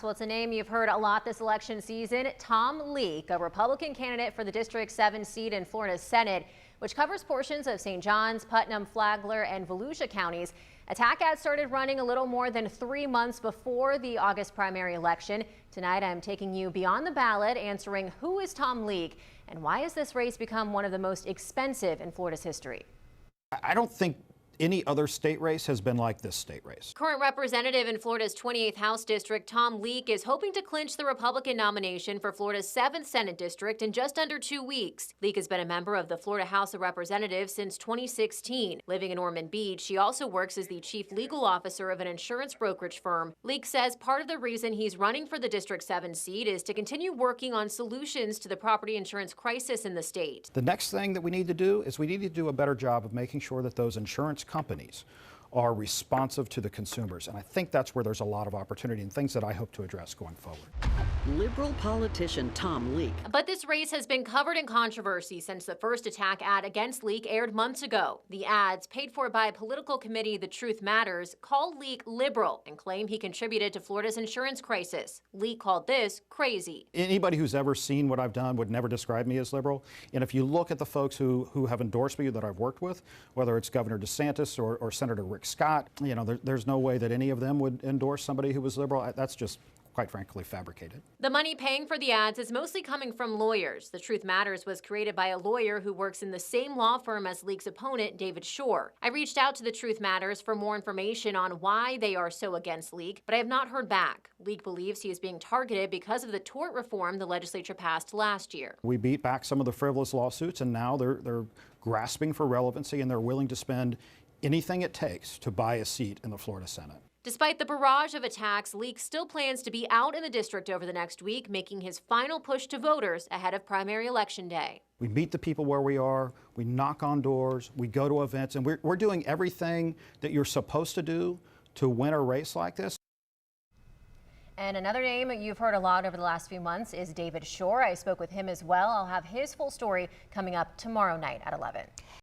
Well, it's a name you've heard a lot this election season. Tom Leek, a Republican candidate for the District 7 seat in Florida's Senate, which covers portions of St. Johns, Putnam, Flagler, and Volusia counties. Attack ads started running a little more than 3 months before the August primary election. Tonight, I'm taking you beyond the ballot, answering who is Tom Leek and why has this race become one of the most expensive in Florida's history. I don't think any other state race has been like this state race. Current representative in Florida's 28th House District, Tom Leek, is hoping to clinch the Republican nomination for Florida's 7th Senate District in just under 2 weeks. Leek has been a member of the Florida House of Representatives since 2016. Living in Ormond Beach, she also works as the chief legal officer of an insurance brokerage firm. Leek says part of the reason he's running for the District 7 seat is to continue working on solutions to the property insurance crisis in the state. The next thing that we need to do is we need to do a better job of making sure that those insurance companies are responsive to the consumers. And I think that's where there's a lot of opportunity and things that I hope to address going forward. Liberal politician Tom Leek. But this race has been covered in controversy since the first attack ad against Leek aired months ago. The ads, paid for by political committee The Truth Matters, called Leek liberal and claim he contributed to Florida's insurance crisis. Leek called this crazy. Anybody who's ever seen what I've done would never describe me as liberal. And if you look at the folks who have endorsed me that I've worked with, whether it's Governor DeSantis or Senator Rick Scott, you know, there's no way that any of them would endorse somebody who was liberal. That's just, quite frankly, fabricated. The money paying for the ads is mostly coming from lawyers. The Truth Matters was created by a lawyer who works in the same law firm as Leek's opponent, David Shore. I reached out to the Truth Matters for more information on why they are so against Leek, but I have not heard back. Leek believes he is being targeted because of the tort reform the legislature passed last year. We beat back some of the frivolous lawsuits, and now they're grasping for relevancy, and they're willing to spend anything it takes to buy a seat in the Florida Senate. Despite the barrage of attacks, Leek still plans to be out in the district over the next week, making his final push to voters ahead of primary election day. We meet the people where we are, we knock on doors, we go to events, and we're doing everything that you're supposed to do to win a race like this. And another name you've heard a lot over the last few months is David Shore. I spoke with him as well. I'll have his full story coming up tomorrow night at 11.